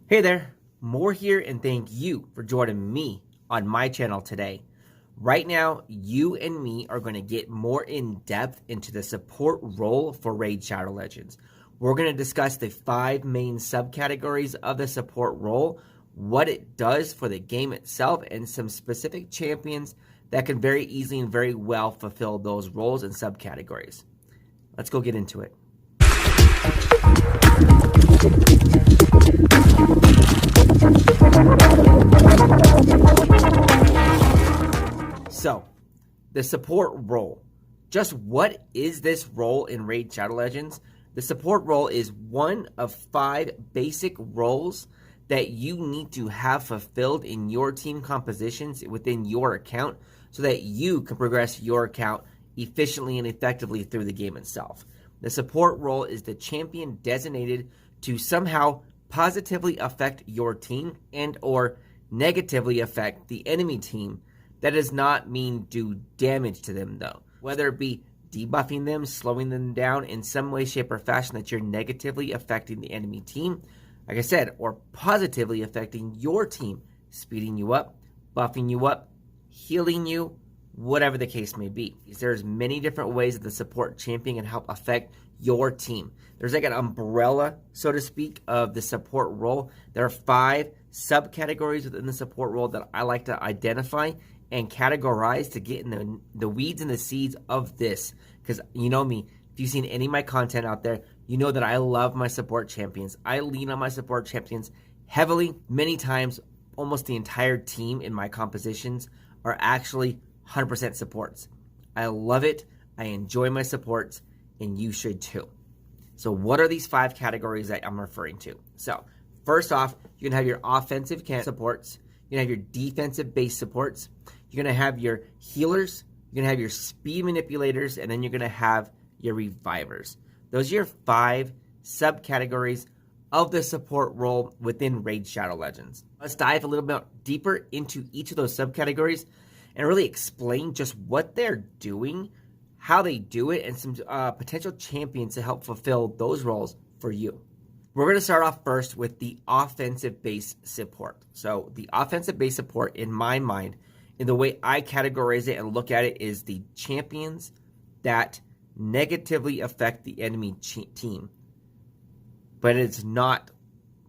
Hey there, More here, and thank you for joining me on my channel today. Right now, you and me are going to get more in depth into the support role for Raid Shadow Legends. We're going to discuss the 5 main subcategories of the support role, what it does for the game itself, and some specific champions that can very easily and very well fulfill those roles and subcategories. Let's go get into it. So, the support role. Just what is this role in Raid Shadow Legends? The support role is one of 5 basic roles that you need to have fulfilled in your team compositions within your account so that you can progress your account efficiently and effectively through the game itself. The support role is the champion designated to somehow positively affect your team and or negatively affect the enemy team. That does not mean do damage to them though. Whether it be debuffing them, slowing them down in some way, shape, or fashion that you're negatively affecting the enemy team, like I said, or positively affecting your team, speeding you up, buffing you up, healing you, whatever the case may be. There's many different ways that the support champion can help affect your team. There's like an umbrella, so to speak, of the support role. There are 5 subcategories within the support role that I like to identify and categorize to get in the weeds and the seeds of this. Because you know me, if you've seen any of my content out there, you know that I love my support champions. I lean on my support champions heavily. Many times, almost the entire team in my compositions are actually 100% supports. I love it. I enjoy my supports, and you should too. So what are these 5 categories that I'm referring to? So first off, you're going to have your offensive supports. You're going to have your defensive base supports. You're going to have your healers. You're going to have your speed manipulators. And then you're going to have your revivers. Those are your 5 subcategories of the support role within Raid Shadow Legends. Let's dive a little bit deeper into each of those subcategories and really explain just what they're doing, how they do it, and some potential champions to help fulfill those roles for you. We're going to start off first with the offensive base support. So the offensive base support, in my mind, in the way I categorize it and look at it, is the champions that negatively affect the enemy team. But it's not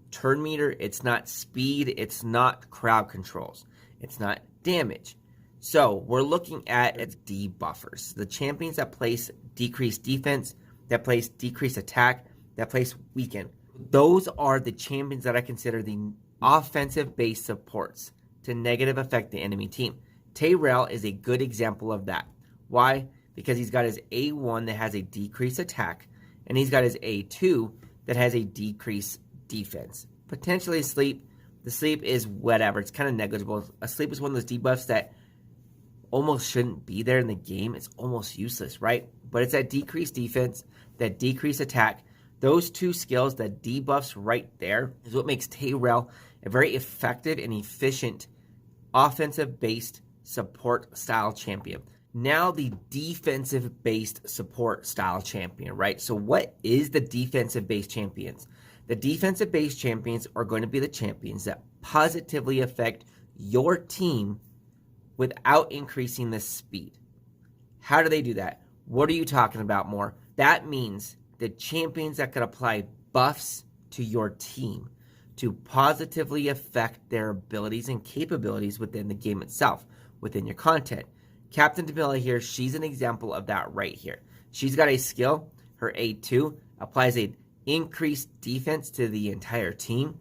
turn meter, it's not speed, it's not crowd controls, it's not damage. So we're looking at debuffers, the champions that place decreased defense, that place decreased attack, that place weaken. Those are the champions that I consider the offensive base supports to negative affect the enemy team. Temila is a good example of that. Why? Because he's got his A1 that has a decreased attack, and he's got his A2 that has a decreased defense. Potentially sleep. The sleep is whatever. It's kind of negligible. A sleep is one of those debuffs that almost shouldn't be there in the game. It's almost useless, right? But it's that decreased defense, that decreased attack. Those 2 skills, that debuffs right there, is what makes Temila a very effective and efficient offensive-based support style champion. Now the defensive-based support style champion, right? So what is the defensive-based champions? The defensive-based champions are going to be the champions that positively affect your team without increasing the speed. How do they do that? What are you talking about more? That means the champions that could apply buffs to your team to positively affect their abilities and capabilities within the game itself, within your content. Captain Temila here, she's an example of that right here. She's got a skill, her A2, applies an increased defense to the entire team.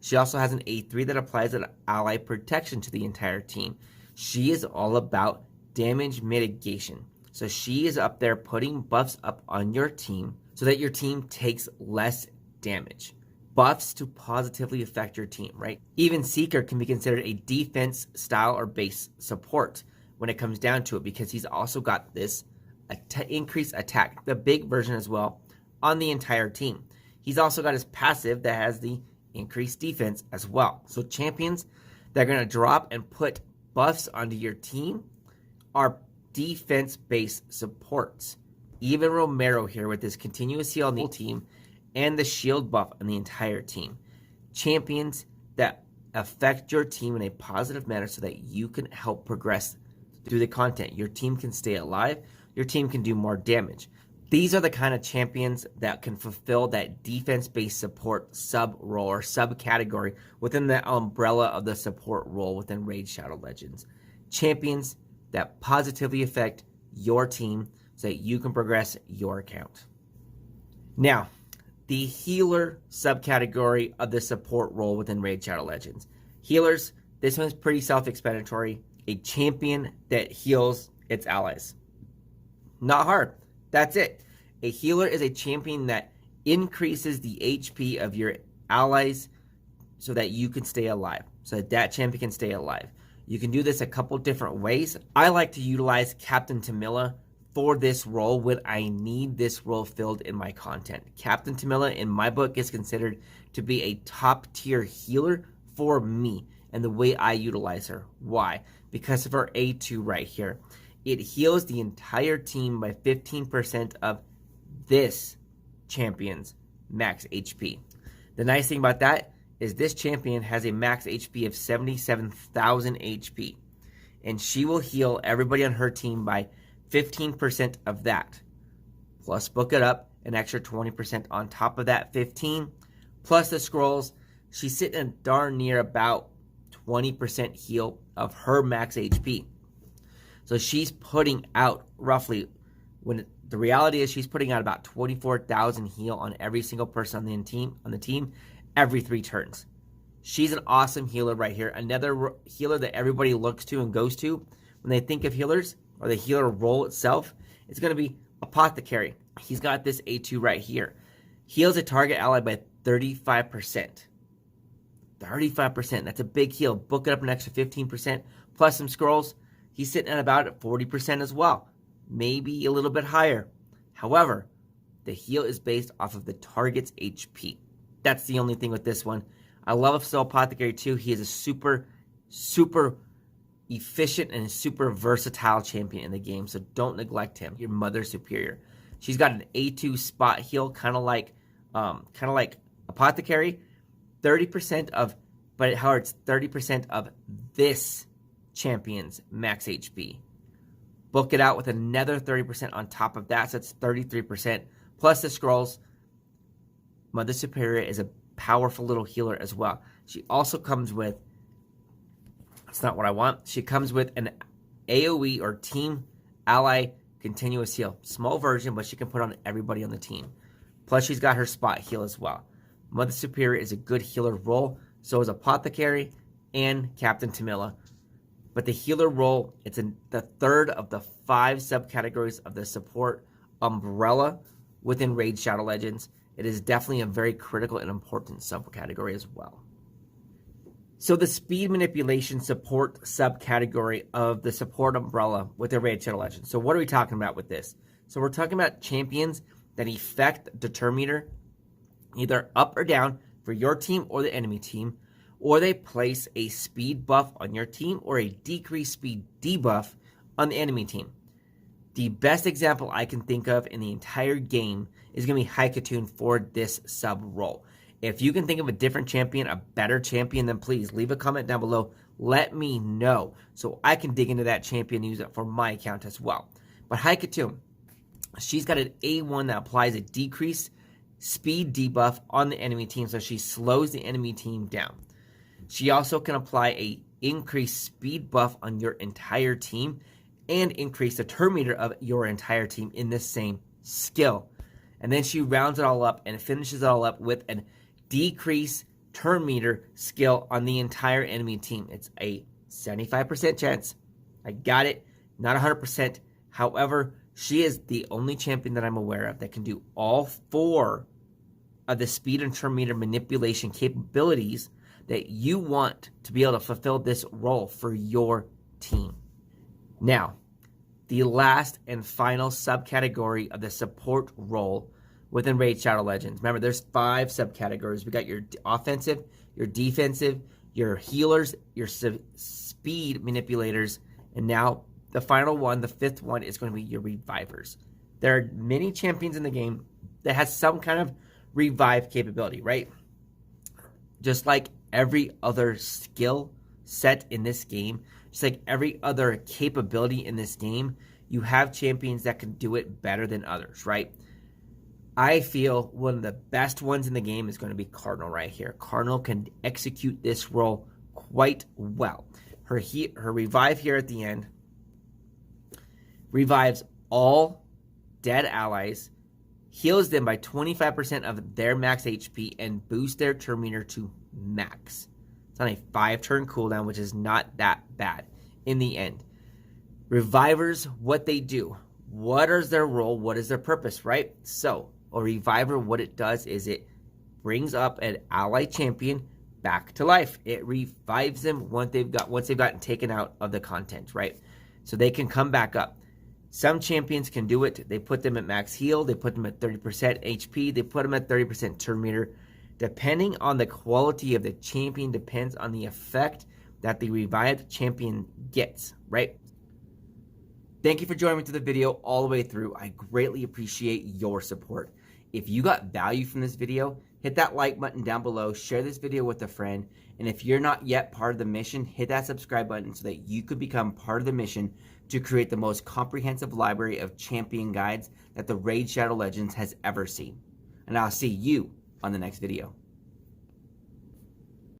She also has an A3 that applies an ally protection to the entire team. She is all about damage mitigation. So she is up there putting buffs up on your team so that your team takes less damage. Buffs to positively affect your team, right? Even Seeker can be considered a defense style or base support when it comes down to it, because he's also got this increased attack, the big version as well, on the entire team. He's also got his passive that has the increased defense as well. So champions that are going to drop and put buffs onto your team are defense-based supports. Even Romero here with this continuous heal on the team and the shield buff on the entire team. champions that affect your team in a positive manner so that you can help progress through the content. Your team can stay alive. Your team can do more damage. These are the kind of champions that can fulfill that defense-based support sub-role or sub-category within the umbrella of the support role within Raid Shadow Legends. Champions that positively affect your team so that you can progress your account. Now, the healer subcategory of the support role within Raid Shadow Legends. Healers, this one's pretty self-explanatory. A champion that heals its allies. Not hard. That's it. A healer is a champion that increases the HP of your allies so that you can stay alive. So that that champion can stay alive. You can do this a couple different ways. I like to utilize Captain Temila for this role when I need this role filled in my content. Captain Temila, in my book, is considered to be a top tier healer for me and the way I utilize her. Why? Because of her A2 right here. It heals the entire team by 15% of this champion's max HP. The nice thing about that is this champion has a max HP of 77,000 HP. And she will heal everybody on her team by 15% of that. Plus, book it up, an extra 20% on top of that 15. Plus the scrolls, she's sitting darn near about 20% heal of her max HP. So she's putting out roughly, the reality is she's putting out about 24,000 heal on every single person on the team every 3 turns. She's an awesome healer right here. Another healer that everybody looks to and goes to when they think of healers or the healer role itself, it's going to be Apothecary. He's got this A2 right here. Heals a target ally by 35%. 35%. That's a big heal. Book it up an extra 15%. Plus some scrolls. He's sitting at about 40% as well. Maybe a little bit higher. However, the heal is based off of the target's HP. That's the only thing with this one. I love Soul Apothecary too. He is a super efficient and super versatile champion in the game, so don't neglect him. Your Mother Superior. She's got an A2 spot heal, kind of like Apothecary. 30% of, but however, it's 30% of this champion's max HP. Book it out with another 30% on top of that, so it's 33%. Plus the scrolls. Mother Superior is a powerful little healer as well. She also comes with, that's not what I want, she comes with an AoE or Team Ally Continuous Heal. Small version, but she can put on everybody on the team. Plus she's got her spot heal as well. Mother Superior is a good healer role. So is Apothecary and Captain Temila. But the healer role, it's in the third of the 5 subcategories of the support umbrella within Raid Shadow Legends. It is definitely a very critical and important subcategory as well. So the speed manipulation support subcategory of the support umbrella within Raid Shadow Legends. So what are we talking about with this? So we're talking about champions that affect deter meter either up or down for your team or the enemy team, or they place a speed buff on your team or a decreased speed debuff on the enemy team. The best example I can think of in the entire game is going to be Haikatoon for this sub role. If you can think of a different champion, a better champion, then please leave a comment down below. Let me know so I can dig into that champion and use it for my account as well. But Haikatoon, she's got an A1 that applies a decreased speed debuff on the enemy team, so she slows the enemy team down. She also can apply a increased speed buff on your entire team and increase the turn meter of your entire team in the same skill. And then she rounds it all up and finishes it all up with a decreased turn meter skill on the entire enemy team. It's a 75% chance. I got it. Not 100%. However, she is the only champion that I'm aware of that can do all 4 of the speed and turn meter manipulation capabilities that you want to be able to fulfill this role for your team. Now, the last and final subcategory of the support role within Raid Shadow Legends. Remember, there's 5 subcategories. We got your offensive, your defensive, your healers, your speed manipulators, and now the final one, the 5th one, is going to be your revivers. There are many champions in the game that has some kind of revive capability, right? just like every other skill set in this game, just like every other capability in this game, you have champions that can do it better than others, right? I feel one of the best ones in the game is going to be Cardinal right here. Cardinal can execute this role quite well. Her revive here at the end revives all dead allies, heals them by 25% of their max HP, and boosts their turn meter to max. It's on a 5-turn cooldown, which is not that bad in the end. Revivers, what they do. What is their role? What is their purpose, right? So, a reviver, what it does is it brings up an ally champion back to life. It revives them once they've gotten taken out of the content, right? So they can come back up. Some champions can do it. They put them at max heal. They put them at 30% HP. They put them at 30% turn meter. Depending on the quality of the champion, depends on the effect that the revived champion gets, right? Thank you for joining me to the video all the way through. I greatly appreciate your support. If you got value from this video, hit that like button down below, share this video with a friend, and if you're not yet part of the mission, hit that subscribe button so that you could become part of the mission to create the most comprehensive library of champion guides that the Raid Shadow Legends has ever seen. And I'll see you on the next video.